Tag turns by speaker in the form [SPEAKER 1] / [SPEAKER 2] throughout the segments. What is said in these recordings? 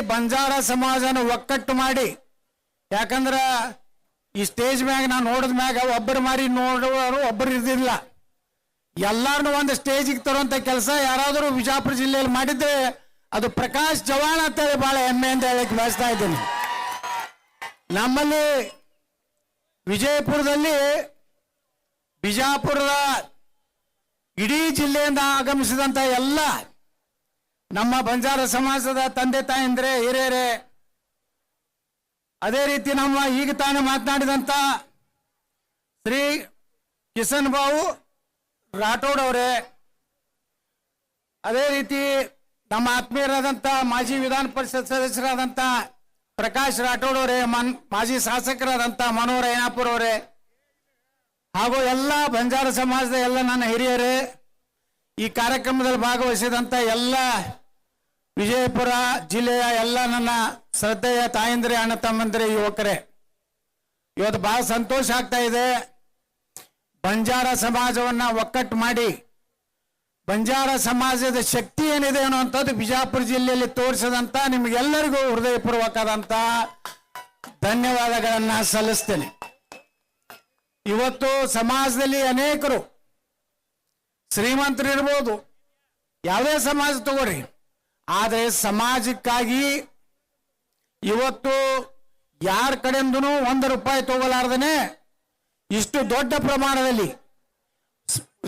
[SPEAKER 1] ಬಂಜಾರ ಸಮಾಜನ ಒಕ್ಕಟ್ಟು ಮಾಡಿ, ಯಾಕಂದ್ರ ಈ ಸ್ಟೇಜ್ ಮ್ಯಾಗ ನಾನು ನೋಡಿದ ಮ್ಯಾಗ ಒಬ್ಬರು ಮಾರಿ ನೋಡುವರು ಒಬ್ಬರು ಇರ್ದಿಲ್ಲ, ಎಲ್ಲಾರನ್ನೂ ಒಂದು ಸ್ಟೇಜಿಗೆ ತರುವಂತ ಕೆಲಸ ಯಾರಾದರೂ ವಿಜಯಪುರ ಜಿಲ್ಲೆಯಲ್ಲಿ ಮಾಡಿದ್ರೆ ಅದು ಪ್ರಕಾಶ್ ಚವ್ಹಾಣ್ ಅಂತೇಳಿ ಬಹಳ ಹೆಮ್ಮೆಯಿಂದ ಹೇಳಕ್ಕೆ ಬಯಸ್ತಾ ಇದ್ದೀನಿ. ನಮ್ಮಲ್ಲಿ ವಿಜಯಪುರದಲ್ಲಿ ಬಿಜಾಪುರದ ಇಡೀ ಜಿಲ್ಲೆಯಿಂದ ಆಗಮಿಸಿದಂತ ಎಲ್ಲ ನಮ್ಮ ಬಂಜಾರ ಸಮಾಜದ ತಂದೆ ತಾಯಂದ್ರೆ ಹಿರಿಯರೇ, ಅದೇ ರೀತಿ ನಮ್ಮ ಈಗ ತಾನೇ ಮಾತನಾಡಿದಂತ ಶ್ರೀ ಕಿಸನ್ ಬಾವು ರಾಠೋಡ್ ಅವರೇ, ಅದೇ ರೀತಿ ನಮ್ಮ ಆತ್ಮೀಯರಾದಂಥ ಮಾಜಿ ವಿಧಾನ ಪರಿಷತ್ ಸದಸ್ಯರಾದಂಥ ಪ್ರಕಾಶ್ ರಾಠೋಡ್ ಅವರೇ, ಮಾಜಿ ಶಾಸಕರಾದಂಥ ಮನೋಹರ್ ಐನಾಪುರ್ ಅವರೇ, ಹಾಗೂ ಎಲ್ಲ ಬಂಜಾರ ಸಮಾಜದ ಎಲ್ಲ ನನ್ನ ಹಿರಿಯರೇ, ಈ ಕಾರ್ಯಕ್ರಮದಲ್ಲಿ ಭಾಗವಹಿಸಿದಂಥ ಎಲ್ಲ ವಿಜಯಪುರ ಜಿಲ್ಲೆಯ ಎಲ್ಲ ನನ್ನ ಶ್ರದ್ಧೆಯ ತಾಯಂದ್ರೆ, ಅಣ್ಣ ತಮ್ಮಂದ್ರೆ, ಯುವಕರೇ, ಇವತ್ತು ಬಹಳ ಸಂತೋಷ ಆಗ್ತಾ ಇದೆ. ಬಂಜಾರ ಸಮಾಜವನ್ನ ಒಕ್ಕಟ್ಟು ಮಾಡಿ ಬಂಜಾರ ಸಮಾಜದ ಶಕ್ತಿ ಏನಿದೆ ಅನ್ನುವಂಥದ್ದು ಬಿಜಾಪುರ ಜಿಲ್ಲೆಯಲ್ಲಿ ತೋರಿಸಿದಂತ ನಿಮಗೆಲ್ಲರಿಗೂ ಹೃದಯಪೂರ್ವಕವಾದಂತ ಧನ್ಯವಾದಗಳನ್ನ ಸಲ್ಲಿಸ್ತೇನೆ. ಇವತ್ತು ಸಮಾಜದಲ್ಲಿ ಅನೇಕರು ಶ್ರೀಮಂತರು ಇರ್ಬೋದು, ಯಾವುದೇ ಸಮಾಜ ತಗೋರಿ, ಆದರೆ ಸಮಾಜಕ್ಕಾಗಿ ಇವತ್ತು ಯಾರ ಕಡೆಯಿಂದನೂ ₹1 ತಗೋಲಾರ್ದನೆ ಇಷ್ಟು ದೊಡ್ಡ ಪ್ರಮಾಣದಲ್ಲಿ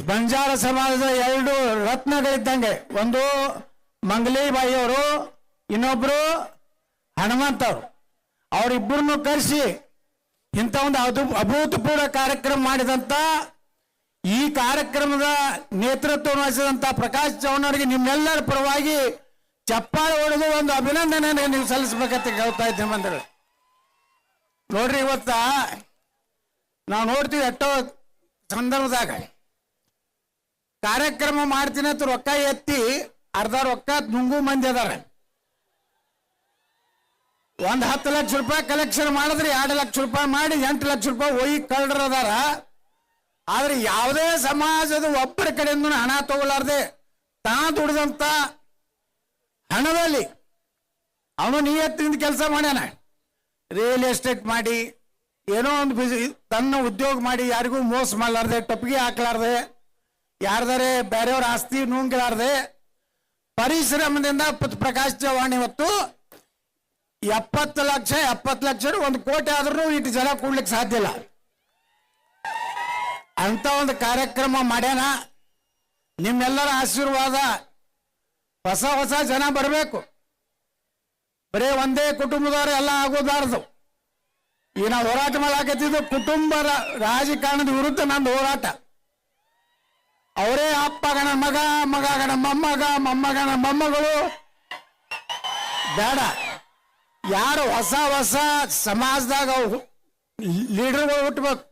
[SPEAKER 1] ಬಂಜಾರ ಸಮಾಜದ 2 ರತ್ನಗಳಿದ್ದಂಗೆ, ಒಂದು ಮಂಗಲೀಬಾಯಿ ಅವರು, ಇನ್ನೊಬ್ರು ಹನುಮಂತವರು, ಅವರಿಬ್ಬರನ್ನು ಕರೆಸಿ ಇಂಥ ಒಂದು ಅಭೂತಪೂರ್ವ ಕಾರ್ಯಕ್ರಮ ಮಾಡಿದಂತ ಈ ಕಾರ್ಯಕ್ರಮದ ನೇತೃತ್ವ ವಹಿಸಿದಂತ ಪ್ರಕಾಶ್ ಚವ್ಹಾಣ್ ಅವರಿಗೆ ನಿಮ್ಮೆಲ್ಲರ ಪರವಾಗಿ ಚಪ್ಪಾಳೆ ಹೊಡೆದು ಒಂದು ಅಭಿನಂದನೆ ನೀವು ಸಲ್ಲಿಸಬೇಕಂತ ಕೇಳ್ತಾ ಇದ್ದೀನಿ. ಬಂದ್ರೆ ನೋಡ್ರಿ, ಇವತ್ತ ನಾವು ನೋಡ್ತೀವಿ ಎಷ್ಟೋ ಸಂದರ್ಭದಾಗ ಕಾರ್ಯಕ್ರಮ ಮಾಡ್ತೀನಿ ಅಂತ ರೊಕ್ಕ ಎತ್ತಿ ಅರ್ಧ ರೊಕ್ಕ ನುಂಗು ಮಂದಿ ಅದಾರ. ಒಂದು ₹10 ಲಕ್ಷ ಕಲೆಕ್ಷನ್ ಮಾಡಿದ್ರೆ ₹2 ಲಕ್ಷ ಮಾಡಿ ₹8 ಲಕ್ಷ ಒಯ್ಯಿ ಕಳ್ಳರು ಅದಾರ. ಆದ್ರೆ ಯಾವುದೇ ಸಮಾಜದ ಒಬ್ಬರ ಕಡೆಯಿಂದ ಹಣ ತಗೊಳ್ಳಾರ್ದೆ ತಾ ದುಡಿದಂತ ಹಣದಲ್ಲಿ ಅವನು ನಿಯತ್ತಿಂದ ಕೆಲಸ ಮಾಡ್ಯಾನ. ರಿಯಲ್ ಎಸ್ಟೇಟ್ ಮಾಡಿ ಏನೋ ಒಂದು ತನ್ನ ಉದ್ಯೋಗ ಮಾಡಿ ಯಾರಿಗೂ ಮೋಸ ಮಾಡಲಾರ್ದೆ, ಟೊಪ್ಪಿಗೆ ಹಾಕ್ಲಾರ್ದೆ, ಯಾರ್ದಾರೆ ಬೇರೆಯವ್ರ ಆಸ್ತಿ ನುಂಗಲಾರ್ದೆ ಪರಿಶ್ರಮದಿಂದ ಪ್ರಕಾಶ್ ಚವ್ಹಾಣ್ ಇವತ್ತು 70 ಲಕ್ಷ 1 ಕೋಟಿ ಆದ್ರೂ ಇಟ್ಟು ಜನ ಕೂಡ್ಲಿಕ್ಕೆ ಸಾಧ್ಯ ಇಲ್ಲ ಅಂತ ಒಂದು ಕಾರ್ಯಕ್ರಮ ಮಾಡ್ಯಾನ. ನಿಮ್ಮೆಲ್ಲರ ಆಶೀರ್ವಾದ, ಹೊಸ ಜನ ಬರಬೇಕು, ಬರೀ ಒಂದೇ ಕುಟುಂಬದವರು ಎಲ್ಲ ಆಗೋದಾರದು. ಈ ನಾವು ಹೋರಾಟ ಮಾಡಾಕತ್ತಿದ್ದು ಕುಟುಂಬ ರಾಜಕಾರಣದ ವಿರುದ್ಧ ನಂದು ಹೋರಾಟ. ಅವರೇ ಅಪ್ಪಗಣ ಮಗ, ಮಗಗಣ ಮೊಮ್ಮಗಣ ಮೊಮ್ಮಗಳು ಬೇಡ. ಯಾರು ಹೊಸ ಸಮಾಜದಾಗ ಲೀಡರ್ಗಳು ಹುಟ್ಟಬೇಕು,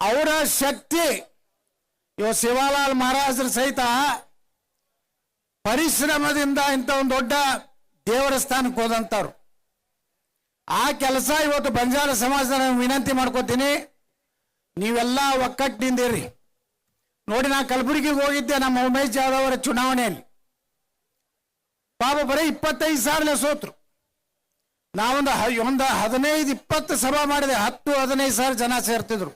[SPEAKER 1] ಅವರ ಶಕ್ತಿ. ಇವ ಶಿವಾಲಾಲ್ ಮಹಾರಾಜರ ಸಹಿತ ಪರಿಶ್ರಮದಿಂದ ಇಂಥ ಒಂದು ದೊಡ್ಡ ದೇವರ ಸ್ಥಾನಕ್ಕೆ ಹೋದಂತವ್ರು. ಆ ಕೆಲಸ ಇವತ್ತು ಬಂಜಾರ ಸಮಾಜದ ವಿನಂತಿ ಮಾಡ್ಕೋತೀನಿ, ನೀವೆಲ್ಲ ಒಕ್ಕಟ್ಟಿನಿಂದಿರಿ. ನೋಡಿ, ನಾ ಕಲಬುರಗಿಗೆ ಹೋಗಿದ್ದೆ ನಮ್ಮ ಉಮೇಶ್ ಜಾಧವ್ ಅವರ ಚುನಾವಣೆಯಲ್ಲಿ. ಪಾಪ ಬರೀ 25,000 ಸೋತ್ರು. ನಾವೊಂದು 15-20 ಸಭಾ ಮಾಡಿದೆ, 10-15,000 ಜನ ಸೇರ್ತಿದ್ರು.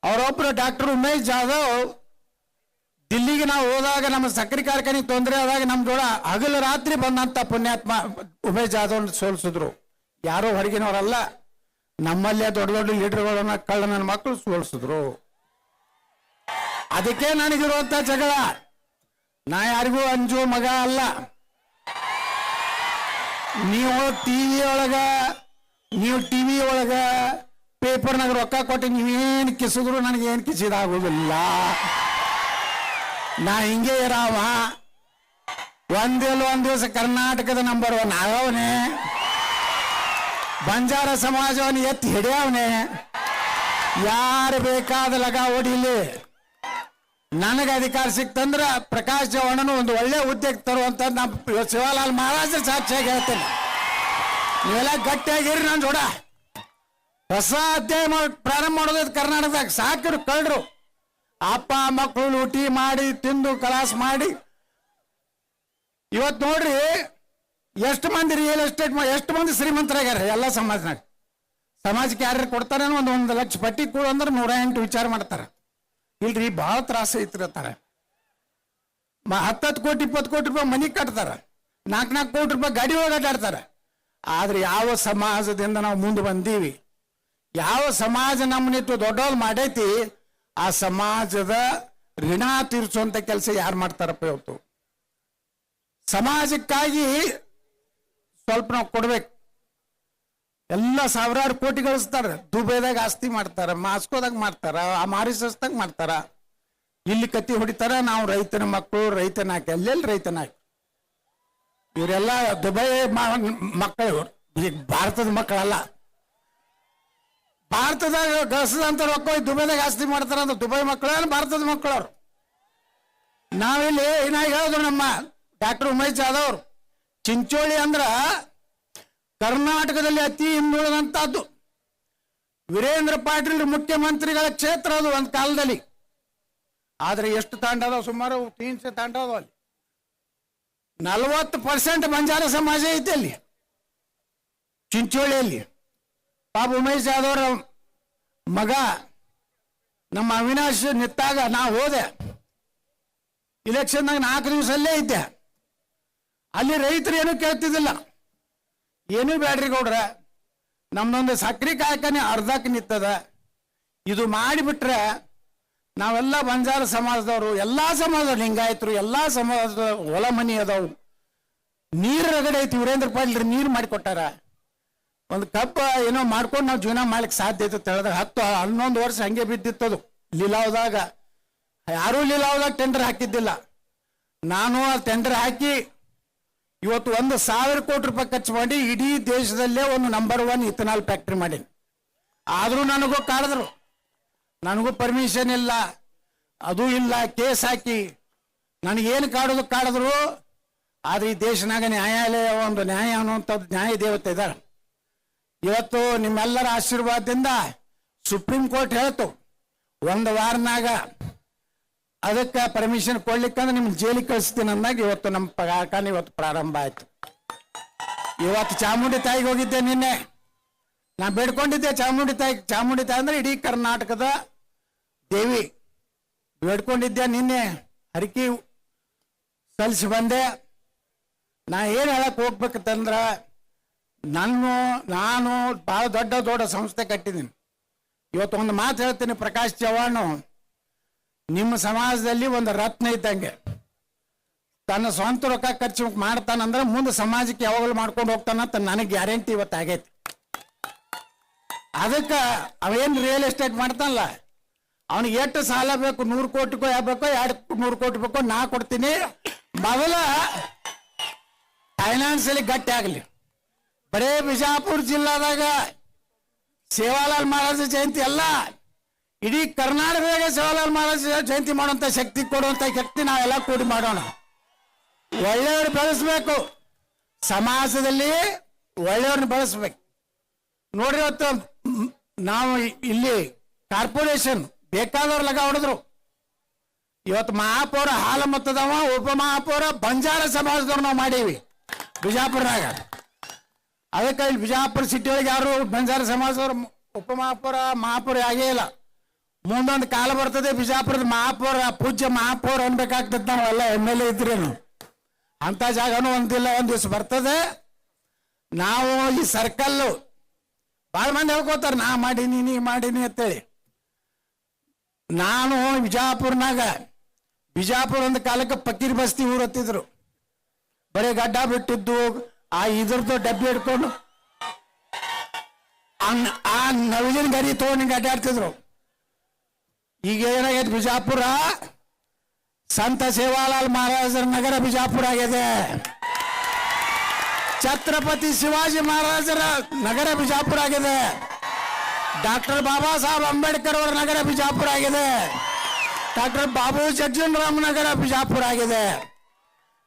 [SPEAKER 1] ಅವರೊಬ್ಬರು ಡಾಕ್ಟರ್ ಉಮೇಶ್ ಜಾಧವ್ ದಿಲ್ಲಿಗೆ ನಾವು ಹೋದಾಗ ನಮ್ಮ ಸಕ್ಕರೆ ಕಾರ್ಖಾನೆಗೆ ತೊಂದರೆ ಆದಾಗ ನಮ್ಮ ಜೋಡ ಹಗಲು ರಾತ್ರಿ ಬಂದಂತ ಪುಣ್ಯಾತ್ಮ ಉಮೇಶ್ ಜಾಧವ್ ಸೋಲಿಸಿದ್ರು. ಯಾರೋ ಹೊರಗಿನವರಲ್ಲ, ನಮ್ಮಲ್ಲೇ ದೊಡ್ಡ ದೊಡ್ಡ ಲೀಡರ್ಗಳನ್ನ ಕಳ್ಳ ನನ್ನ ಮಕ್ಕಳು ಸೋಲಿಸಿದ್ರು. ಅದಕ್ಕೆ ನನಗಿರುವಂತ ಜಗಳ. ನಾ ಯಾರಿಗೂ ಅಂಜು ಮಗ ಅಲ್ಲ. ನೀವು ಟಿವಿ ಒಳಗ ಪೇಪರ್ನಾಗ ರೊಕ್ಕ ಕೊಟ್ಟು ನೀವೇನು ಕಿಸಿದ್ರು ನನಗೇನು ಕಿಸಿದಾಗೋದಿಲ್ಲ. ನಾ ಹಿಂಗೆ ಇರಾವ. ಒಂದ್ ದಿವಸ ಕರ್ನಾಟಕದ ನಂಬರ್ 1 ಆಗವನೆ, ಬಂಜಾರ ಸಮಾಜವನ್ನು ಎತ್ತಿ ಹಿಡಿಯವನೆ. ಯಾರು ಬೇಕಾದ ಲಗ ಹೊಡಿಲಿ, ನನಗೆ ಅಧಿಕಾರ ಸಿಕ್ತಂದ್ರ ಪ್ರಕಾಶ್ ಚವ್ಹಾಣನು ಒಂದು ಒಳ್ಳೆ ಹುದ್ದೆಗೆ ತರುವಂತ ನಮ್ಮ ಶಿವಾಲಾಲ್ ಮಹಾರಾಜರ ಸಾಕ್ಷಿಯಾಗಿ ಹೇಳ್ತೇನೆ. ನೀವೆಲ್ಲ ಗಟ್ಟಿಯಾಗಿರಿ. ನಾನು ಜೋಡ ಹೊಸ ಅಧ್ಯಾಯ ಪ್ರಾರಂಭ ಮಾಡೋದು ಕರ್ನಾಟಕದಾಗ. ಸಾಕಿರು ಕಳ್ರು, ಅಪ್ಪ ಮಕ್ಕಳು ಲೂಟಿ ಮಾಡಿ ತಿಂದು ಕಲಾಸ ಮಾಡಿ. ಇವತ್ತು ನೋಡ್ರಿ, ಎಷ್ಟು ಮಂದಿ ರಿಯಲ್ ಎಸ್ಟೇಟ್ ಎಷ್ಟು ಮಂದಿ ಶ್ರೀಮಂತರಾಗ್ಯಾರ ಎಲ್ಲ ಸಮಾಜನಾಗ. ಸಮಾಜಕ್ಕೆ ಯಾರು ಕೊಡ್ತಾರೆ ಒಂದು ಲಕ್ಷ ಪಟ್ಟಿ ಕೊಡು ಅಂದ್ರೆ 108 ವಿಚಾರ ಮಾಡ್ತಾರ. ಇಲ್ರಿ ಭಾಳ ತ್ರಾಸ ಐತಿರ್ತಾರ. 10 ಕೋಟಿ 20 ಕೋಟಿ ರೂಪಾಯಿ ಮನಿ ಕಟ್ತಾರ, 4 ಕೋಟಿ ರೂಪಾಯಿ ಗಾಡಿ ಓಡಾಡ್ತಾರ. ಆದ್ರೆ ಯಾವ ಸಮಾಜದಿಂದ ನಾವು ಮುಂದೆ ಬಂದೀವಿ, ಯಾವ ಸಮಾಜ ನಮ್ಮನಿಟ್ಟು ದೊಡ್ಡವ್ರು ಮಾಡೈತಿ, ಆ ಸಮಾಜದ ಋಣ ತೀರಿಸುವಂತ ಕೆಲಸ ಯಾರು ಮಾಡ್ತಾರಪ್ಪ ಇವತ್ತು? ಸಮಾಜಕ್ಕಾಗಿ ಸ್ವಲ್ಪ ನಾವು ಕೊಡ್ಬೇಕು. ಎಲ್ಲ ಸಾವಿರಾರು ಕೋಟಿ ಗಳಿಸ್ತಾರ, ದುಬೈದಾಗ ಆಸ್ತಿ ಮಾಡ್ತಾರ, ಮಾಸ್ಕೋದಾಗ ಮಾಡ್ತಾರ, ಮಾರಿಸಸ್ದಾಗ ಮಾಡ್ತಾರ. ಇಲ್ಲಿ ಕತ್ತಿ ಹೊಡಿತಾರ, ನಾವು ರೈತನ ಮಕ್ಕಳು, ರೈತನ ಹಾಕಿ ಎಲ್ಲೆಲ್ಲಿ ರೈತನ ಹಾಕಿ. ಇವರೆಲ್ಲ ದುಬೈ ಮಕ್ಕಳು, ಭಾರತದ ಮಕ್ಕಳಲ್ಲ. ಭಾರತದಾಗ ಗಳಿಸದಂತ ರೊಕ್ಕ ದುಬೈದಾಗ ಆಸ್ತಿ ಮಾಡ್ತಾರ ಅಂತ ದುಬೈ ಮಕ್ಕಳು ಭಾರತದ ಮಕ್ಕಳವ್ರು. ನಾವಿಲ್ಲಿ ಏನಾಗ ಹೇಳಿದ್ರು ನಮ್ಮ ಡಾಕ್ಟರ್ ಉಮೇಶ್ ಜಾಧವ್ ಅವರು, ಚಿಂಚೋಳಿ ಅಂದ್ರ ಕರ್ನಾಟಕದಲ್ಲಿ ಅತಿ ಹಿಂದುಳಿದಂತಹದ್ದು. ವೀರೇಂದ್ರ ಪಾಟೀಲ್ ಮುಖ್ಯಮಂತ್ರಿಗಳ ಕ್ಷೇತ್ರ ಅದು ಒಂದು ಕಾಲದಲ್ಲಿ. ಆದ್ರೆ ಎಷ್ಟು ತಾಂಡ ಅದಾವ? ಸುಮಾರು 300 ತಾಂಡ ಅದಾವ. ಅಲ್ಲಿ 40% ಬಂಜಾರ ಸಮಾಜ ಐತೆ ಅಲ್ಲಿ ಚಿಂಚೋಳಿಯಲ್ಲಿ. ಪಾಪ ಉಮೇಶ್ ಜಾಧವ್ರ ಮಗ ನಮ್ಮ ಅವಿನಾಶ್ ನಿಂತಾಗ ನಾ ಹೋದೆ, ಇಲೆಕ್ಷನ್ದಾಗ 4 ದಿವಸಲ್ಲೇ ಇದ್ದೆ. ಅಲ್ಲಿ ರೈತರು ಏನೂ ಕೇಳ್ತಿದ್ದಿಲ್ಲ, ಏನೂ ಬ್ಯಾಡ್ರಿ ಗೌಡ್ರ, ನಮ್ದೊಂದು ಸಕ್ರಿ ಕಾರ್ಖಾನೆ ಅರ್ಧಕ್ಕೆ ನಿಂತದ, ಇದು ಮಾಡಿಬಿಟ್ರೆ ನಾವೆಲ್ಲ ಬಂಜಾರ ಸಮಾಜದವರು, ಎಲ್ಲಾ ಸಮಾಜದವ್ರು, ಲಿಂಗಾಯತರು, ಎಲ್ಲಾ ಸಮಾಜದ ಹೊಲ ಮನಿ ಅದಾವು, ನೀರು ರಗಡೆ ಐತಿ. ವೀರೇಂದ್ರ ಪಾಟೀಲ್ ನೀರು ಮಾಡಿಕೊಟ್ಟಾರ, ಒಂದು ಕಬ್ಬ ಏನೋ ಮಾಡ್ಕೊಂಡು ನಾವು ಜೀವನ ಮಾಡ್ಲಿಕ್ಕೆ ಸಾಧ್ಯ ಐತೆ ಹೇಳಿದಾಗ 10-11 ವರ್ಷ ಹಂಗೆ ಬಿದ್ದಿತ್ತದು. ಲೀಲಾವದಾಗ ಯಾರೂ ಲೀಲಾವದಾಗ ಟೆಂಡರ್ ಹಾಕಿದ್ದಿಲ್ಲ. ನಾನು ಆ ಟೆಂಡರ್ ಹಾಕಿ ಇವತ್ತು 1,000 ಕೋಟಿ ರೂಪಾಯಿ ಖರ್ಚು ಮಾಡಿ ಇಡೀ ದೇಶದಲ್ಲೇ ಒಂದು ನಂಬರ್ 1 ಇಥನಾಲ್ ಫ್ಯಾಕ್ಟ್ರಿ ಮಾಡೀನಿ. ಆದರೂ ನನಗೂ ಕಾಡಿದ್ರು, ನನಗೂ ಪರ್ಮಿಷನ್ ಇಲ್ಲ, ಅದು ಇಲ್ಲ, ಕೇಸ್ ಹಾಕಿ ನನಗೇನು ಕಾಡಿದ್ರು. ಆದ್ರೆ ಈ ದೇಶನಾಗ ನ್ಯಾಯಾಲಯ, ಒಂದು ನ್ಯಾಯ ಅನ್ನುವಂಥದ್ದು ನ್ಯಾಯ ದೇವತೆ ಇದ್ದಾರೆ. ಇವತ್ತು ನಿಮ್ಮೆಲ್ಲರ ಆಶೀರ್ವಾದದಿಂದ ಸುಪ್ರೀಂ ಕೋರ್ಟ್ ಹೇಳ್ತು 1 ವಾರನಾಗ ಅದಕ್ಕೆ ಪರ್ಮಿಷನ್ ಕೊಡ್ಲಿಕ್ಕಂದ್ರೆ ನಿಮ್ಗೆ ಜೈಲಿಗೆ ಕಳಿಸ್ತೀನಿ ಅಂದಾಗ ಇವತ್ತು ನಮ್ಮ ಕಾರ್ಖಾನೆ ಇವತ್ತು ಪ್ರಾರಂಭ ಆಯ್ತು. ಇವತ್ತು ಚಾಮುಂಡಿ ತಾಯಿಗೆ ಹೋಗಿದ್ದೆ ನಿನ್ನೆ, ನಾ ಬೇಡ್ಕೊಂಡಿದ್ದೆ ಚಾಮುಂಡಿ ತಾಯಿ ಅಂದ್ರೆ ಇಡೀ ಕರ್ನಾಟಕದ ದೇವಿ. ಬೇಡ್ಕೊಂಡಿದ್ದೆ, ನಿನ್ನೆ ಹರಕಿ ಸಲ್ಲಿಸಿ ಬಂದೆ. ನಾ ಏನು ಹೇಳಕ್ ಹೋಗ್ಬೇಕಂತಂದ್ರ, ನಾನು ಬಹಳ ದೊಡ್ಡ ಸಂಸ್ಥೆ ಕಟ್ಟಿದ್ದೀನಿ. ಇವತ್ತು ಒಂದು ಮಾತು ಹೇಳ್ತೀನಿ, ಪ್ರಕಾಶ್ ಚವ್ಹಾಣ್ ನಿಮ್ಮ ಸಮಾಜದಲ್ಲಿ ಒಂದು ರತ್ನ ಇದ್ದಂಗೆ. ತನ್ನ ಸ್ವಂತ ರೊಕ್ಕ ಖರ್ಚು ಮಾಡ್ತಾನಂದ್ರೆ ಮುಂದೆ ಸಮಾಜಕ್ಕೆ ಯಾವಾಗಲೂ ಮಾಡ್ಕೊಂಡು ಹೋಗ್ತಾನಂತ ನನಗೆ ಗ್ಯಾರಂಟಿ ಇವತ್ತು ಆಗೈತಿ. ಅದಕ್ಕೆ ಅವೇನು ರಿಯಲ್ ಎಸ್ಟೇಟ್ ಮಾಡ್ತಾನಲ್ಲ, ಅವನಿಗೆ ಎಷ್ಟು ಸಾಲ ಬೇಕು, 100 ಕೋಟಿಗೋ ಯಾಕೋ 200 ಕೋಟಿ ಬೇಕೋ ನಾ ಕೊಡ್ತೀನಿ. ಮೊದಲ ಫೈನಾನ್ಸಿಯಲಿ ಗಟ್ಟಿ ಆಗಲಿ. ಬರೇ ಬಿಜಾಪುರ ಜಿಲ್ಲಾದಾಗ ಸೇವಾಲಾಲ್ ಮಹಾರಾಜ ಜಯಂತಿ ಅಲ್ಲ, ಇಡೀ ಕರ್ನಾಟಕದಾಗ ಸೇವಾಲಾಲ್ ಮಹಾರಾಜ ಜಯಂತಿ ಮಾಡುವಂತ ಶಕ್ತಿ ಕೊಡುವಂತ ಶಕ್ತಿ ನಾವೆಲ್ಲ ಕೂಡಿ ಮಾಡೋಣ. ಒಳ್ಳೆಯವ್ರು ಬೆಳೆಸ್ಬೇಕು, ಸಮಾಜದಲ್ಲಿ ಒಳ್ಳೆಯವ್ರನ್ನ ಬೆಳೆಸ್ಬೇಕು. ನೋಡ್ರಿ, ಇವತ್ತು ನಾವು ಇಲ್ಲಿ ಕಾರ್ಪೊರೇಷನ್ ಬೇಕಾದವ್ರ ಲಗ ಹೊಡೆದ್ರು. ಇವತ್ತು ಮಹಾಪೌರ ಹಾಲ ಮತದವ, ಉಪ ಮಹಾಪೌರ ಬಂಜಾರ ಸಮಾಜದವ್ರು ನಾವು ಮಾಡೀವಿ ಬಿಜಾಪುರನಾಗ. ಅದಕ್ಕೆ ಇಲ್ಲಿ ಬಿಜಾಪುರ ಸಿಟಿ ಒಳಗೆ ಯಾರು ಬಂಜಾರ ಸಮಾಜದವ್ರು ಮಹಾಪೌರ ಆಗೇ ಇಲ್ಲ. ಮುಂದೊಂದು ಕಾಲ ಬರ್ತದೆ ಬಿಜಾಪುರದ ಮಹಾಪೌರ, ಪೂಜ್ಯ ಮಹಾಪೌರ ಅನ್ಬೇಕಾಗ್ತದೆ. ನಾವೆಲ್ಲ MLA ಇದ್ರೇನು ಅಂತ ಜಾಗನೂ ಒಂದಿಲ್ಲ, ಒಂದ್ ದಿವ್ಸ ಬರ್ತದೆ. ನಾವು ಈ ಸರ್ಕಲ್ ಬಹಳ ಮಂದಿ ಹೇಳ್ಕೋತಾರ, ನಾ ಮಾಡೀನಿ ನೀ ಮಾಡೀನಿ ಅಂತೇಳಿ. ನಾನು ಬಿಜಾಪುರ ಒಂದು ಕಾಲಕ್ಕೆ ಪಕ್ಕೀರ್ ಬಸ್ತಿ ಊರು ಹತ್ತಿದ್ರು. ಬರೀ ಗಡ್ಡ ಬಿಟ್ಟಿದ್ದು, ಆ ಇದ್ರದ್ದು ಡಬ್ಬಿ ಹಿಡ್ಕೊಂಡು ಆ ನವಿಲಿನ ಗರಿ ತಗೊಂಡು ಅಡ್ಡಾಡ್ತಿದ್ರು. ಈಗ ಏನಾಗೈತೆ, ಬಿಜಾಪುರ ಸಂತ ಸೇವಾಲಾಲ್ ಮಹಾರಾಜರ ನಗರ ಬಿಜಾಪುರ ಆಗಿದೆ. ಛತ್ರಪತಿ ಶಿವಾಜಿ ಮಹಾರಾಜರ ನಗರ ಬಿಜಾಪುರ ಆಗಿದೆ. ಡಾಕ್ಟರ್ ಬಾಬಾ ಸಾಹೇಬ್ ಅಂಬೇಡ್ಕರ್ ಅವರ ನಗರ ಬಿಜಾಪುರ ಆಗಿದೆ. ಡಾಕ್ಟರ್ ಬಾಬು ಜಗ್ಜೀವನ್ ನಗರ ಬಿಜಾಪುರ ಆಗಿದೆ.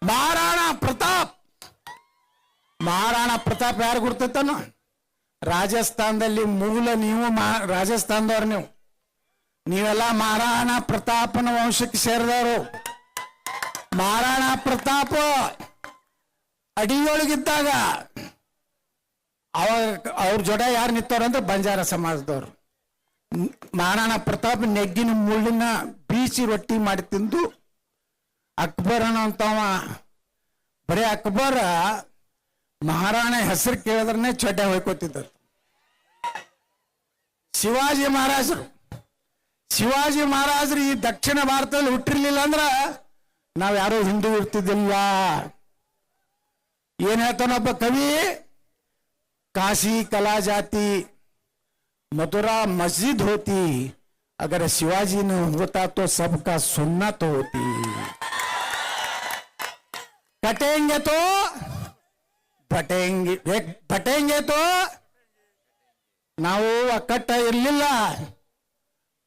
[SPEAKER 1] ಮಹಾರಾಣಾ ಪ್ರತಾಪ್ ಯಾರು ಗುರ್ತೈತನು? ರಾಜಸ್ಥಾನದಲ್ಲಿ ಮೂಲ ನೀವು ರಾಜಸ್ಥಾನದವ್ರು, ನೀವೆಲ್ಲ ಮಹಾರಾಣಾ ಪ್ರತಾಪನ ವಂಶಕ್ಕೆ ಸೇರಿದವರು. ಮಹಾರಾಣಾ ಪ್ರತಾಪ್ ಅಡಿಯೊಳಗಿದ್ದಾಗ ಅವ್ರ ಜೊತೆ ಯಾರು ನಿಂತವ್ರಂದ್ರೆ ಬಂಜಾರ ಸಮಾಜದವ್ರು. ಮಹಾರಾಣಾ ಪ್ರತಾಪ್ ನೆಗ್ಗಿನ ಮುಳ್ಳಿನ ಬೀಸಿ ರೊಟ್ಟಿ ಮಾಡಿ ತಿಂದು ಅಕ್ಬರ್ ಅನ್ನೋಂತವ ಬರೀ ಅಕ್ಬರ ಮಹಾರಾಣ ಹೆಸರು ಕೇಳಿದ್ರೆ ಚಡ್ಡ ಹೊಯ್ಕೋತಿದ್ದರು. ಶಿವಾಜಿ ಮಹಾರಾಜರು ಈ ದಕ್ಷಿಣ ಭಾರತದಲ್ಲಿ ಹುಟ್ಟಿರ್ಲಿಲ್ಲ ಅಂದ್ರ ನಾವ್ ಯಾರು ಹಿಂದೂ ಇರ್ತಿದ್ದಿಲ್ಲ. ಏನ್ ಹೇಳ್ತಾನೊಬ್ಬ ಕವಿ, ಕಾಶಿ ಕಲಾ ಜಾತಿ मथुरा मस्जिद होती अगर शिवाजी ने होता तो सबका सुनना तो होती. कटेंगे तो बटेंगे तो ನಾವು ಒಕ್ಕಟ್ಟ ಇರಲಿಲ್ಲ,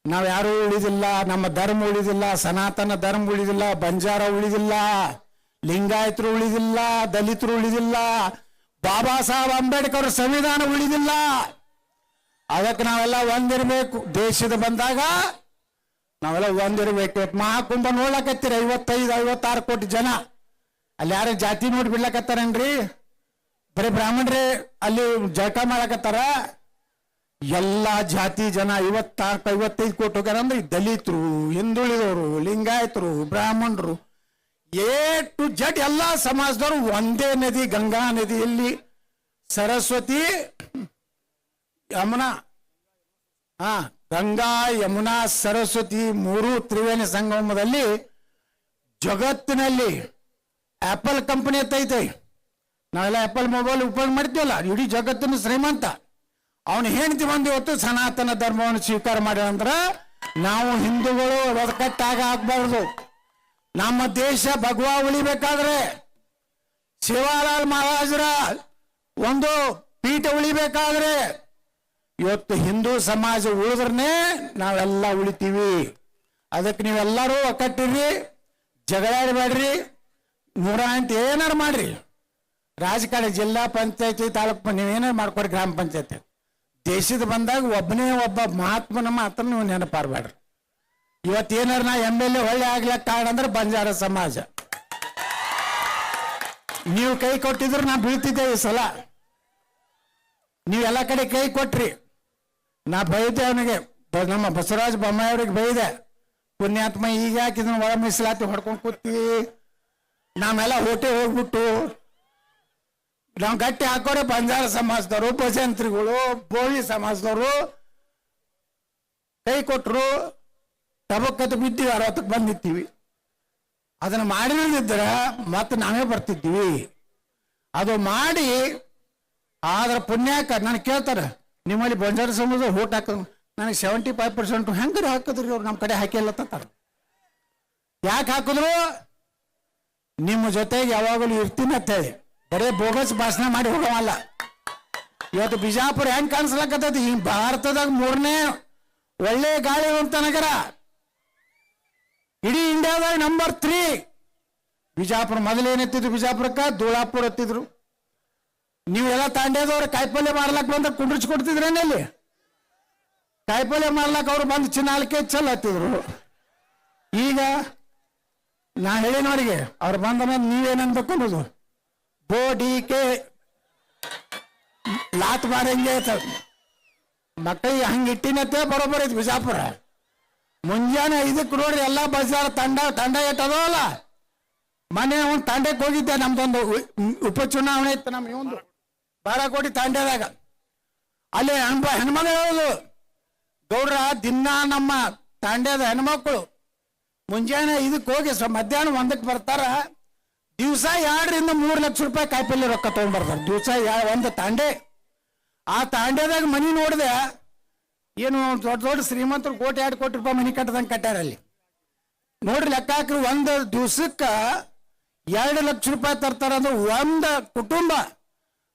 [SPEAKER 1] ನಾವು ಯಾರು ಉಳಿದಿಲ್ಲ, ನಮ್ಮ ಧರ್ಮ ಉಳಿದಿಲ್ಲ, ಸನಾತನ ಧರ್ಮ ಉಳಿದಿಲ್ಲ, ಬಂಜಾರ ಉಳಿದಿಲ್ಲ, ಲಿಂಗಾಯತರು ಉಳಿದಿಲ್ಲ, ದಲಿತರು ಉಳಿದಿಲ್ಲ, ಬಾಬಾ ಸಾಹೇಬ್ ಅಂಬೇಡ್ಕರ್ ಸಂವಿಧಾನ ಉಳಿದಿಲ್ಲ. ಅದಕ್ಕೆ ನಾವೆಲ್ಲ ಒಂದಿರ್ಬೇಕು. ದೇಶದ ಬಂದಾಗ ನಾವೆಲ್ಲ ಒಂದಿರ್ಬೇಕು. ಮಹಾಕುಂಭ ನೋಡ್ಲಕತ್ತೀರ 55-56 ಕೋಟಿ ಜನ. ಅಲ್ಲಿ ಯಾರ ಜಾತಿ ನೋಡಿ ಬಿಡ್ಲಕತ್ತಾರೇನ್ರಿ? ಬರೀ ಬ್ರಾಹ್ಮಣರೇ ಅಲ್ಲಿ ಜಳಕ ಮಾಡಕತ್ತಾರ. ಎಲ್ಲಾ ಜಾತಿ ಜನ 54-55 ಕೋಟಿ ಹೋಗ್ಯಾರ. ಅಂದ್ರೆ ದಲಿತರು, ಹಿಂದುಳಿದವರು, ಲಿಂಗಾಯತರು, ಬ್ರಾಹ್ಮಣರು, ಎ ಟು ಜಡ್ ಎಲ್ಲಾ ಸಮಾಜದವರು ಒಂದೇ ನದಿ, ಗಂಗಾ ನದಿಯಲ್ಲಿ ಸರಸ್ವತಿ ಯಮುನಾ, ಗಂಗಾ ಯಮುನಾ ಸರಸ್ವತಿ ಮೂರು ತ್ರಿವೇಣಿ ಸಂಗಮದಲ್ಲಿ ಜಗತ್ತಿನಲ್ಲಿ ಆಪಲ್ ಕಂಪನಿ ಎತ್ತೈತೆ. ನಾವೆಲ್ಲ ಆಪಲ್ ಮೊಬೈಲ್ ಉಪಯೋಗ ಮಾಡ್ತೀವಲ್ಲ, ಇಡೀ ಜಗತ್ತಿನ ಶ್ರೀಮಂತ. ಅವನು ಹೆಂಡತಿ ಬಂದು ಇವತ್ತು ಸನಾತನ ಧರ್ಮವನ್ನು ಸ್ವೀಕಾರ ಮಾಡ್ಯಾರ. ನಾವು ಹಿಂದೂಗಳು ಒಕ್ಕಟ್ಟಾಗ ಆಗ್ಬಾರ್ದು. ನಮ್ಮ ದೇಶ ಭಗವಾ ಉಳಿಬೇಕಾದ್ರೆ, ಶಿವಾಲಾಲ್ ಮಹಾರಾಜರ ಒಂದು ಪೀಠ ಉಳಿಬೇಕಾದ್ರೆ ಇವತ್ತು ಹಿಂದೂ ಸಮಾಜ ಉಳಿದ್ರೇ ನಾವೆಲ್ಲ ಉಳಿತೀವಿ. ಅದಕ್ಕೆ ನೀವೆಲ್ಲರೂ ಒಕ್ಕಟ್ಟಿರ್ರಿ, ಜಗಳಾಡಬೇಡ್ರಿ, 108 ಏನಾರು ಮಾಡ್ರಿ. ರಾಜಕಾರಣ, ಜಿಲ್ಲಾ ಪಂಚಾಯತಿ, ತಾಲೂಕು ನೀವೇನಾರು ಮಾಡ್ಕೊಡ್ರಿ, ಗ್ರಾಮ ಪಂಚಾಯತಿ. ದೇಶದ ಬಂದಾಗ ಒಬ್ಬನೇ ಒಬ್ಬ ಮಹಾತ್ಮನ ಮಾತನ್ನು ನೀವು ನೆನಪಾರ್ಬೇಡ್ರಿ. ಇವತ್ತೇನಾರು ನಾ MLA ಹೊಳ್ಳೆ ಆಗ್ಲಕ್ಕ ಕಾರಣ ಅಂದ್ರೆ ಬಂಜಾರ ಸಮಾಜ. ನೀವು ಕೈ ಕೊಟ್ಟಿದ್ರು ನಾ ಬೀಳ್ತಿದ್ದೆ. ಈ ಸಲ ನೀವೆಲ್ಲ ಕಡೆ ಕೈ ಕೊಟ್ರಿ. ನಾ ಬೈದೆ ಅವನಿಗೆ, ನಮ್ಮ ಬಸವರಾಜ ಬೊಮ್ಮಾಯಿ ಅವ್ರಿಗೆ ಬೈದೆ. ಪುಣ್ಯಾತ್ಮ ಈಗ ಯಾಕೆ ಇದನ್ನ ಒಳ ಮೀಸಲಾತಿ ಹೊಡ್ಕೊಂಡು ಕೂತೀವಿ, ನಾವೆಲ್ಲ ಹೋಟೆ ಹೋಗ್ಬಿಟ್ಟು ನಾವು ಗಟ್ಟಿ ಹಾಕೋರೆ ಬಂಜಾರ ಸಮಾಜದವರು, ಭಜಂತ್ರಿಗಳು, ಬೋಳಿ ಸಮಾಜದವರು ಕೈ ಕೊಟ್ಟರು. ಟಬಕ್ಕತ್ತು ಬಿದ್ದೀವಿ, 60ಕ್ಕೆ ಬಂದಿರ್ತೀವಿ. ಅದನ್ನ ಮಾಡಿದ್ರೆ ಮತ್ತೆ ನಾವೇ ಬರ್ತಿದ್ದೀವಿ. ಅದು ಮಾಡಿ ಆದ್ರ ಪುಣ್ಯಾಕ ನಾನು ಕೇಳ್ತಾರೆ, ನಿಮ್ಮಲ್ಲಿ ಬಂಜಾರ ಸಮಾಜ ಓಟ್ ಹಾಕೋದು ನನಗೆ 75% ಹೆಂಗಾರು ಹಾಕಿದ್ರಿ ಅವ್ರು, ನಮ್ಮ ಕಡೆ ಹಾಕಿಲ್ಲ ಅಂತಾರ. ಯಾಕೆ ಹಾಕಿದ್ರು? ನಿಮ್ಮ ಜೊತೆಗೆ ಯಾವಾಗಲೂ ಇರ್ತೀನಿ ಅಂತ ಹೇಳಿ ಬರೇ ಬೋಗಸ್ ಭಾಷಣ ಮಾಡಿ ಹೋಗವಲ್ಲ. ಇವತ್ತು ಬಿಜಾಪುರ ಹೆಂಗ್ ಕಾಣಿಸ್ಲಕತ್ತೈತಿ, ಈ ಭಾರತದಾಗ 3ನೇ ಒಳ್ಳೆ ಗಾಳಿ ಇರುವಂತ ನಗರ, ಇಡೀ ಇಂಡಿಯಾದಾಗ ನಂಬರ್ 3 ಬಿಜಾಪುರ. ಮೊದಲೇನೆತ್ತಿದ್ರು ಬಿಜಾಪುರಕ್ಕ ಧೂಳಾಪುರ ಎತ್ತಿದ್ರು. ನೀವೆಲ್ಲ ತಾಂಡ್ಯದವ್ರು ಕಾಯಿಪಲ್ಯ ಮಾರ್ಲಕ್ ಬಂದ್ರೆ ಕುಂಡ್ರಿಸಿ ಕೊಡ್ತಿದ್ರೇನಲ್ಲಿ? ಕಾಯಿಪಲ್ಯ ಮಾರ್ಲಕ್ ಅವ್ರು ಬಂದು ಚಿನ್ನಾಲ್ಕೆ ಚಲ್ ಹತ್ತಿದ್ರು. ಈಗ ನಾ ಹೇಳಿ ನೋಡಿಗೆ ಅವ್ರು ಬಂದ ಮೇಲೆ ನೀವೇನನ್ಬೇಕು ಅನ್ನೋದು, ಬೋಡಿಕೆ ಲಾತ್ ಮಾರಂಗೆ ಮಕ್ಕಳಿಗೆ ಹಂಗೆ ಇಟ್ಟಿನತ್ತೆ ಬರೋಬ್ಬರ ಐತಿ ಬಿಜಾಪುರ. ಮುಂಜಾನೆ 5ಕ್ಕೆ ನೋಡ್ರಿ ಎಲ್ಲ ಬಜಾರ ತಂಡ ಎಟ್ಟದವಲ್ಲ. ಮನೆ ಒಂದು ತಾಂಡಕ್ಕೆ ಹೋಗಿದ್ದೆ, ನಮ್ದೊಂದು ಉಪಚುನಾವಣೆ ಇತ್ತು ನಮ್ಮ ಒಂದು ಬಾರಾಕೋಟಿ ತಾಂಡ್ಯದಾಗ. ಅಲ್ಲಿ ಹೆಣ್ಮಗಳು ಹೇಳೋದು, ಗೌಡ್ರ ದಿನ ನಮ್ಮ ತಾಂಡ್ಯದ ಹೆಣ್ಮಕ್ಳು ಮುಂಜಾನೆ 5ಕ್ಕೆ ಹೋಗಿ ಮಧ್ಯಾಹ್ನ 1ಕ್ಕೆ ಬರ್ತಾರ. ದಿವಸ 2-3 ಲಕ್ಷ ರೂಪಾಯಿ ಕಾಯಿಪಲ್ಯ ರೊಕ್ಕ ತಗೊಂಡ್ಬರ್ತಾರೆ. ದಿವಸ ಒಂದು ತಾಂಡೆ. ಆ ತಾಂಡ್ಯದಾಗ ಮನಿ ನೋಡಿದೆ, ಏನು ದೊಡ್ಡ ದೊಡ್ಡ ಶ್ರೀಮಂತರು 1-2 ಕೋಟಿ ರೂಪಾಯಿ ಮನಿ ಕಟ್ಟದಂಗೆ ಕಟ್ಟಾರ. ಅಲ್ಲಿ ನೋಡ್ರಿ ಲೆಕ್ಕ ಹಾಕ್ರಿ, ಒಂದು ದಿವ್ಸಕ್ಕ 2 ಲಕ್ಷ ರೂಪಾಯಿ ತರ್ತಾರ. ಅಂದ್ರೆ ಒಂದು ಕುಟುಂಬ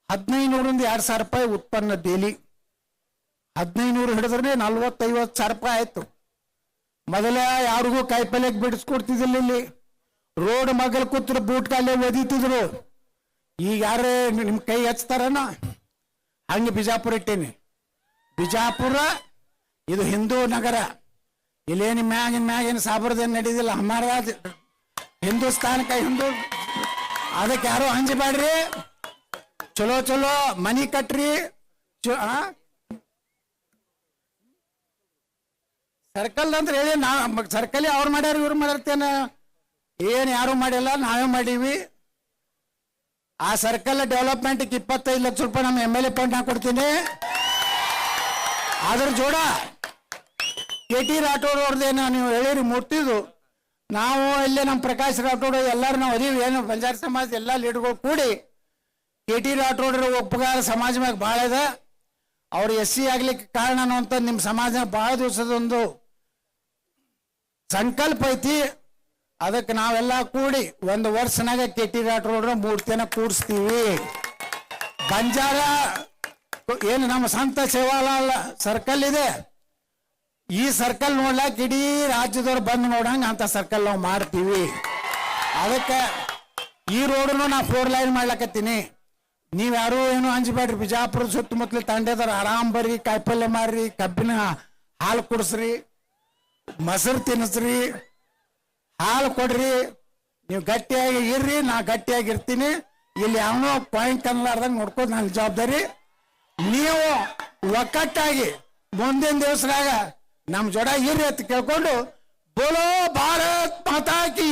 [SPEAKER 1] 1500-2000 ರೂಪಾಯಿ ಉತ್ಪನ್ನ ಡೈಲಿ. 1500 ಹಿಡಿದ್ರೆ 40-50 ಸಾವಿರ ರೂಪಾಯಿ ಆಯ್ತು. ಮೊದಲ ಯಾರಿಗೂ ಕಾಯಿಪಲ್ಯಕ್ಕೆ ಬಿಡಿಸ್ಕೊಡ್ತಿದ್ದಿಲ್ಲ. ಇಲ್ಲಿ ರೋಡ್ ಮಗಲ್ ಕೂತ್ರ ಬೂಟ್ ಕಾಲೇ ಒದಿತಿದ್ರು. ಈಗ ಯಾರೇ ನಿಮ್ ಕೈ ಹಚ್ತಾರನ ಹಂಗೆ ಬಿಜಾಪುರ ಇಟ್ಟೇನಿ. ಬಿಜಾಪುರ ಇದು ಹಿಂದೂ ನಗರ. ಇಲ್ಲೇನು ಮ್ಯಾಗಿನ ಸಾಬರ್ದೇನು ನಡೀದಿಲ್ಲ. ಹಮಾರ ಹಿಂದೂಸ್ತಾನಕ್ಕೆ ಅದಕ್ಕೆ ಯಾರು ಹಂಚಬೇಡ್ರಿ. ಚಲೋ ಚಲೋ ಮನಿ ಕಟ್ರಿ. ಸರ್ಕಲ್ ಅಂದ್ರೆ ಹೇಳಿ ಸರ್ಕಲ್ ಅವ್ರು ಮಾಡ್ಯಾರ ಇವ್ರು ಮಾಡ್ಯಾರ್ತೇನ ಏನ್ ಯಾರು ಮಾಡಿಲ್ಲ, ನಾವೇ ಮಾಡೀವಿ. ಆ ಸರ್ಕಲ್ ಡೆವಲಪ್ಮೆಂಟ್ಗೆ 25 ಲಕ್ಷ ರೂಪಾಯಿ ನಮ್ಮ MLA ಫಂಡ್ ಹಾಕೊಡ್ತೀನಿ. ಅದ್ರ ಜೋಡ KT ರಾಠೋಡ್ ಅವ್ರದ್ದೇನು ನೀವು ಹೇಳಿರಿ ಮೂರ್ತಿದು, ನಾವು ಇಲ್ಲೇ ನಮ್ಮ ಪ್ರಕಾಶ್ ರಾಠೋಡ್ ಎಲ್ಲರೂ ನಾವು ಅದೀವಿ. ಏನು ಬಂಜಾರ ಸಮಾಜ ಎಲ್ಲ ಲೀಡರ್ಗಳು ಕೂಡಿ KT ರಾಠೋಡ್ರ ಉಪಕಾರ ಸಮಾಜ ಮ್ಯಾಗ ಭಾಳ ಇದೆ. ಅವ್ರು SC ಆಗ್ಲಿಕ್ಕೆ ಕಾರಣ ಅನ್ನುವಂಥ ನಿಮ್ಮ ಸಮಾಜ ಭಾಳ ದಿವಸದೊಂದು ಸಂಕಲ್ಪ ಐತಿ. ಅದಕ್ಕೆ ನಾವೆಲ್ಲ ಕೂಡಿ 1 ವರ್ಷನಾಗ KT ರಾಠೋಡ್ರ ಮೂರ್ತಿಯನ್ನ ಕೂಡಿಸ್ತೀವಿ. ಬಂಜಾರ ಏನು ನಮ್ಮ ಸಂತ ಸೇವಾಲಾಲ್ ಸರ್ಕಲ್ ಇದೆ, ಈ ಸರ್ಕಲ್ ನೋಡ್ಲಾಕ ಇಡೀ ರಾಜ್ಯದವ್ರು ಬಂದು ನೋಡಂಗ ಅಂತ ಸರ್ಕಲ್ ನಾವು ಮಾಡ್ತೀವಿ. ಅದಕ್ಕೆ ಈ ರೋಡನ್ನು ನಾ 4 ಲೈನ್ ಮಾಡ್ಲಕತ್ತೀನಿ. ನೀವ್ಯಾರು ಏನು ಹಂಚಬೇಡ್ರಿ. ಬಿಜಾಪುರ ಸುತ್ತಮುತ್ತಲ ತಂಡದವ್ರು ಆರಾಮ್ ಬರ್ರಿ, ಕಾಯಿಪಲ್ಯ ಮಾರ್ರಿ, ಕಬ್ಬಿನ ಹಾಲು ಕುಡಿಸ್ರಿ, ಮೊಸರು ತಿನ್ನಿಸ್ರಿ, ಹಾಲು ಕೊಡ್ರಿ. ನೀವು ಗಟ್ಟಿಯಾಗಿ ಇರ್ರಿ, ನಾ ಗಟ್ಟಿಯಾಗಿರ್ತೀನಿ. ಇಲ್ಲಿ ಯಾವನೋ ಪಾಯಿಂಟ್ ಅನ್ನಲಾರ್ದಂಗೆ ನೋಡ್ಕೋದು ನನ್ನ ಜವಾಬ್ದಾರಿ. ನೀವು ಒಕ್ಕಟ್ಟಾಗಿ ಮುಂದಿನ ದಿವಸದಾಗ ನಮ್ಮ ಜೋಡ ಇರ್ರಿ ಅಂತ ಕೇಳ್ಕೊಂಡು, ಬೋಲೋ ಭಾರತ್ ಮಾತಾ ಕಿ,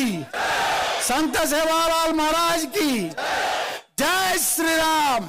[SPEAKER 1] ಸಂತ ಸೇವಾಲಾಲ್ ಮಹಾರಾಜ್ ಕಿ ಜೈ ಶ್ರೀರಾಮ್.